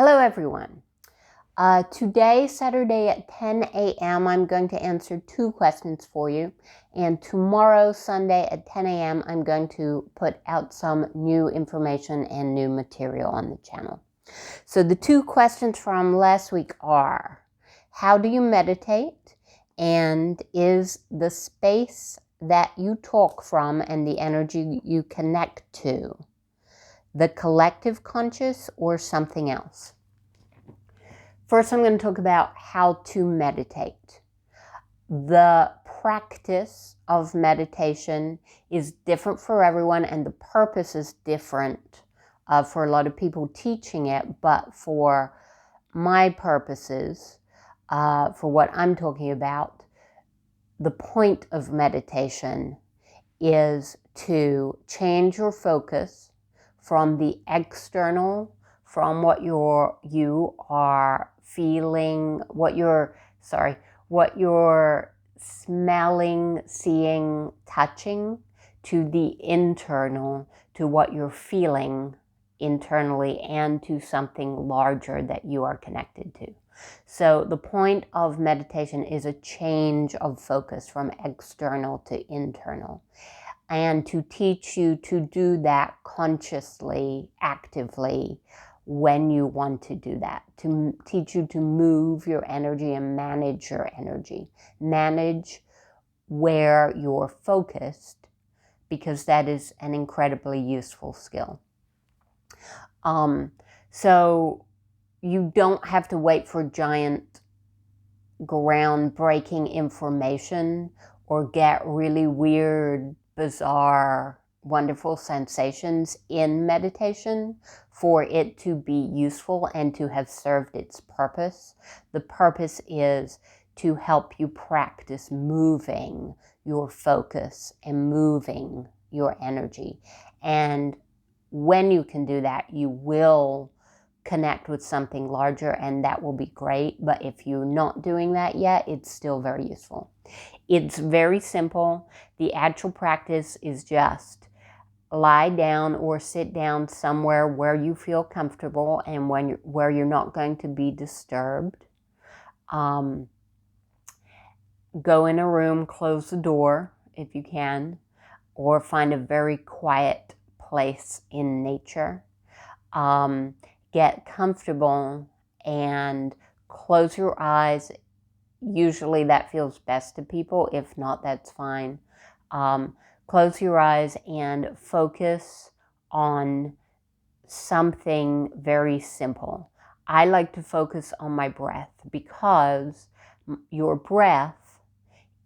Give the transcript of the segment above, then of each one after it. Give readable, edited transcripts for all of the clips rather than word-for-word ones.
Hello everyone. Today, Saturday at 10 a.m., I'm going to answer 2 questions for you. And tomorrow, Sunday at 10 a.m., I'm going to put out some new information and new material on the channel. So the 2 questions from last week are, how do you meditate? And is the space that you talk from and the energy you connect to the collective conscious or something else? First, I'm going to talk about how to meditate. The practice of meditation is different for everyone, and the purpose is different for a lot of people teaching it. But for my purposes, for what I'm talking about, the point of meditation is to change your focus from the external, from what you are feeling, what you're smelling, seeing, touching, to the internal, to what you're feeling internally, and to something larger that you are connected to. So the point of meditation is a change of focus from external to internal, and to teach you to do that consciously, actively, when you want to do that, to teach you to move your energy and manage your energy. Manage where you're focused, because that is an incredibly useful skill. So you don't have to wait for giant, groundbreaking information or get really weird, bizarre, wonderful sensations in meditation for it to be useful and to have served its purpose. The purpose is to help you practice moving your focus and moving your energy. And when you can do that, you will connect with something larger, and that will be great. But if you're not doing that yet, it's still very useful. It's very simple. The actual practice is just lie down or sit down somewhere where you feel comfortable and where you're not going to be disturbed. Go in a room, close the door if you can, or find a very quiet place in nature. Get comfortable and close your eyes. Usually that feels best to people. If not, that's fine. Close your eyes and focus on something very simple. I like to focus on my breath, because your breath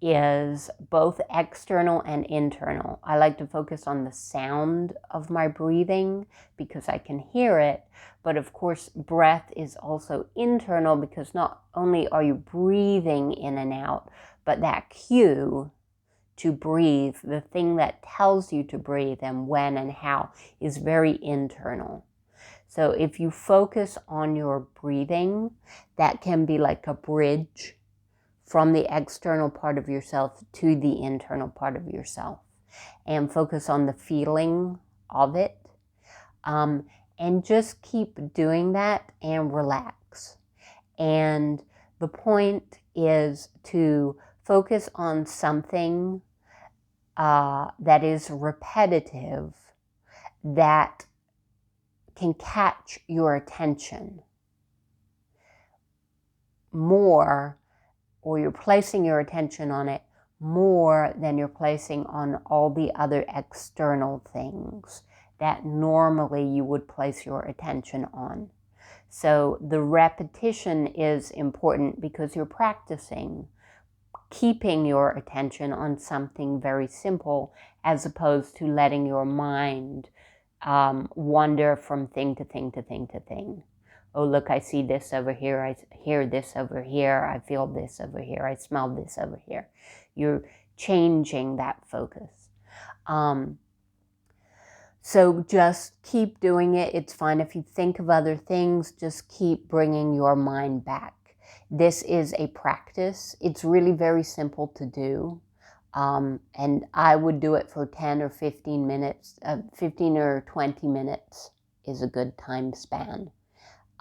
is both external and internal. I like to focus on the sound of my breathing because I can hear it. But of course, breath is also internal, because not only are you breathing in and out, but that cue to breathe, the thing that tells you to breathe and when and how, is very internal. So if you focus on your breathing, that can be like a bridge from the external part of yourself to the internal part of yourself, and focus on the feeling of it. And just keep doing that and relax. And the point is to focus on something that is repetitive, that can catch your attention more, or you're placing your attention on it more than you're placing on all the other external things that normally you would place your attention on. So the repetition is important, because you're practicing keeping your attention on something very simple, as opposed to letting your mind wander from thing to thing to thing to thing. Oh, look, I see this over here. I hear this over here. I feel this over here. I smell this over here. You're changing that focus. So just keep doing it. It's fine if you think of other things. Just keep bringing your mind back. This is a practice. It's really very simple to do. And I would do it for 10 or 15 minutes. 15 or 20 minutes is a good time span.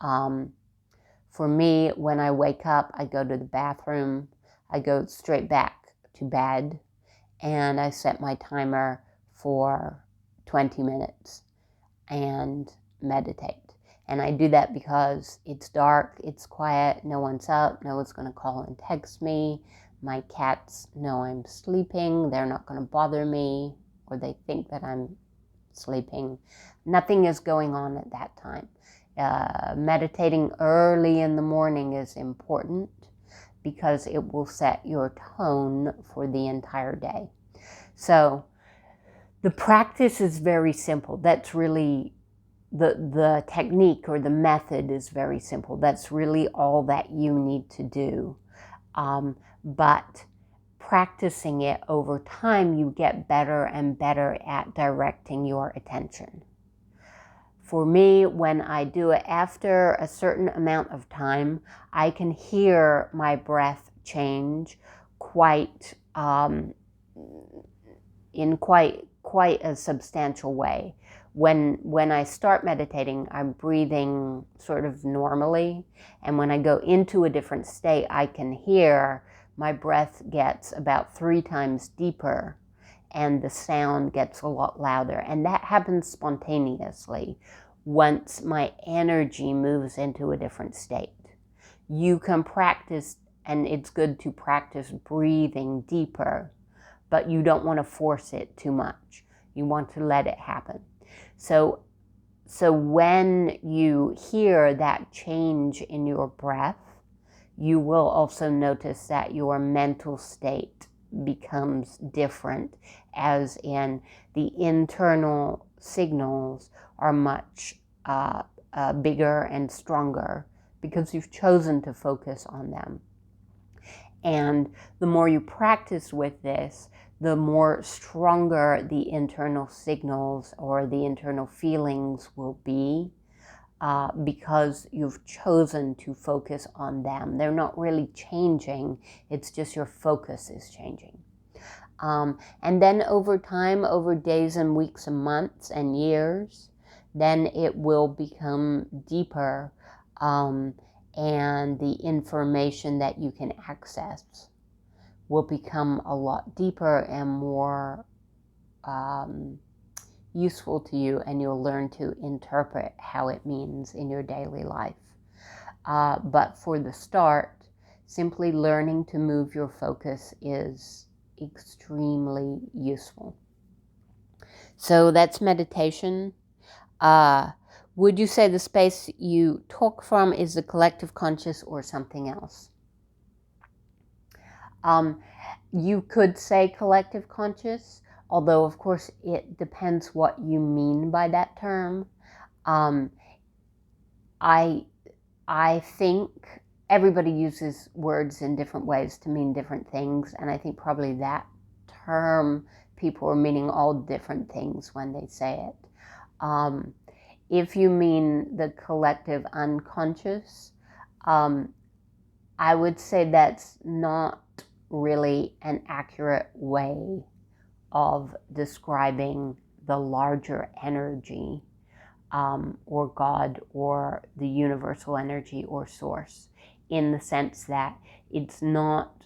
For me, when I wake up, I go to the bathroom, I go straight back to bed, and I set my timer for 20 minutes and meditate. And I do that because it's dark, it's quiet, no one's up, no one's going to call and text me. My cats know I'm sleeping, they're not going to bother me, or they think that I'm sleeping. Nothing is going on at that time. Meditating early in the morning is important because it will set your tone for the entire day. So the practice is very simple. That's really the technique, or the method is very simple. That's really all that you need to do. But practicing it over time, you get better and better at directing your attention. For me, when I do it after a certain amount of time, I can hear my breath change in quite a substantial way. When I start meditating, I'm breathing sort of normally, and when I go into a different state, I can hear my breath gets about 3 times deeper, and the sound gets a lot louder. And that happens spontaneously once my energy moves into a different state. You can practice, and it's good to practice breathing deeper, but you don't want to force it too much. You want to let it happen. So when you hear that change in your breath, you will also notice that your mental state becomes different, as in the internal signals are much bigger and stronger because you've chosen to focus on them. And the more you practice with this, the more stronger the internal signals or the internal feelings will be, because you've chosen to focus on them. They're not really changing, it's just your focus is changing. And then over time, over days and weeks and months and years, then it will become deeper, and the information that you can access will become a lot deeper and more useful to you, and you'll learn to interpret how it means in your daily life. But for the start, simply learning to move your focus is extremely useful. So that's meditation. Would you say the space you talk from is the collective conscious or something else? You could say collective conscious, although of course it depends what you mean by that term. I think everybody uses words in different ways to mean different things, and I think probably that term, people are meaning all different things when they say it. If you mean the collective unconscious, I would say that's not really an accurate way of describing the larger energy, or God, or the universal energy, or source, in the sense that it's not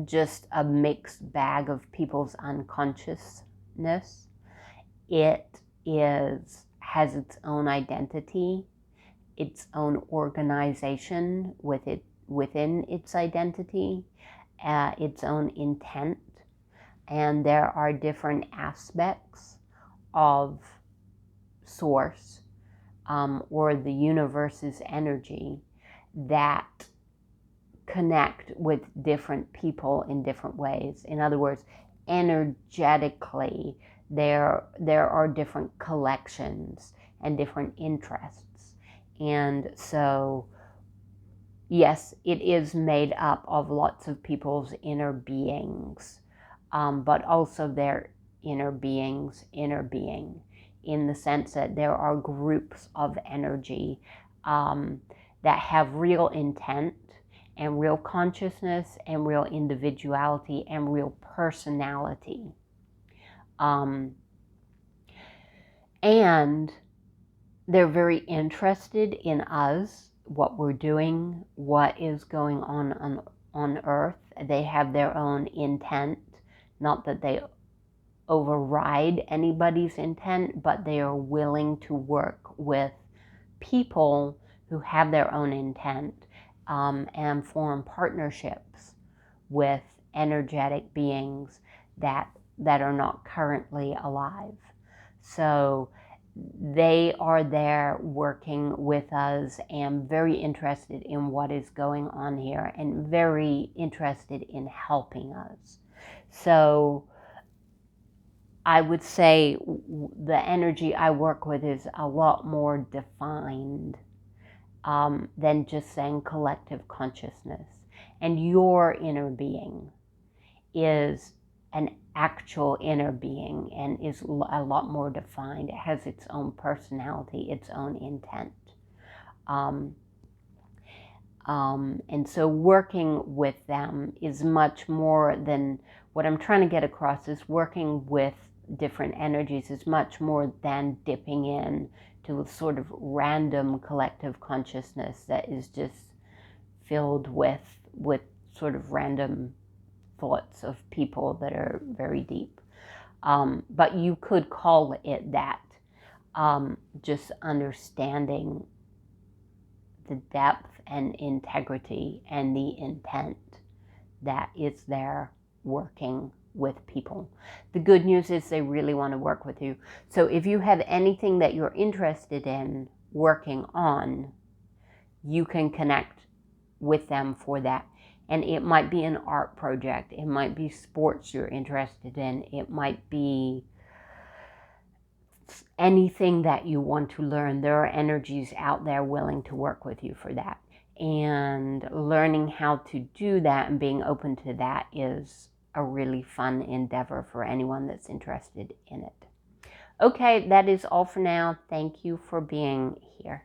just a mixed bag of people's unconsciousness. It has its own identity, its own organization within its identity, its own intent, and there are different aspects of source, or the universe's energy, that connect with different people in different ways. In other words, energetically, there are different collections and different interests. And so, yes, it is made up of lots of people's inner beings, but also their inner beings' inner being, in the sense that there are groups of energy that have real intent and real consciousness and real individuality and real personality. And They're very interested in us, what we're doing, what is going on Earth. They have their own intent, not that they override anybody's intent, but they are willing to work with people who have their own intent, and form partnerships with energetic beings that are not currently alive. So they are there working with us and very interested in what is going on here and very interested in helping us. So I would say the energy I work with is a lot more defined, than just saying collective consciousness. And your inner being is an actual inner being and is a lot more defined. It has its own personality, its own intent. And so working with them is much more than, what I'm trying to get across is working with different energies is much more than dipping in to a sort of random collective consciousness that is just filled with sort of random thoughts of people that are very deep. But you could call it that, just understanding the depth and integrity and the intent that is there working with people. The good news is they really want to work with you. So if you have anything that you're interested in working on, you can connect with them for that. And it might be an art project. It might be sports you're interested in. It might be anything that you want to learn. There are energies out there willing to work with you for that. And learning how to do that and being open to that is a really fun endeavor for anyone that's interested in it. Okay, that is all for now. Thank you for being here.